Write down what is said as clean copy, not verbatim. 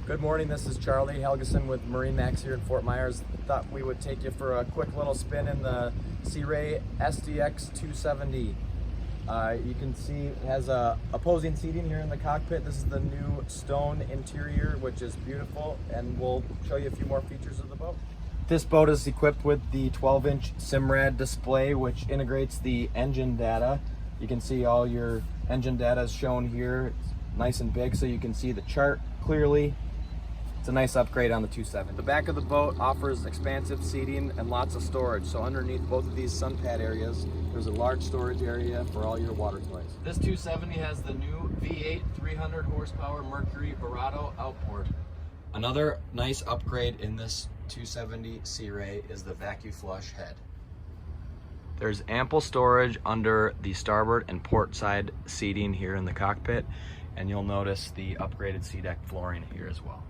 Good morning, this is Charlie Helgeson with MarineMax here in Fort Myers. Thought we would take you for a quick little spin in the Sea Ray SDX 270. You can see it has opposing seating here in the cockpit. This is the new stone interior, which is beautiful, and we'll show you a few more features of the boat. This boat is equipped with the 12-inch Simrad display, which integrates the engine data. You can see all your engine data is shown here. It's nice and big so you can see the chart clearly. It's a nice upgrade on the 270. The back of the boat offers expansive seating and lots of storage. So underneath both of these sun pad areas, there's a large storage area for all your water toys. This 270 has the new V8 300 horsepower Mercury Verado outboard. Another nice upgrade in this 270 Sea Ray is the vacuum flush head. There's ample storage under the starboard and port side seating here in the cockpit, and you'll notice the upgraded SeaDeck flooring here as well.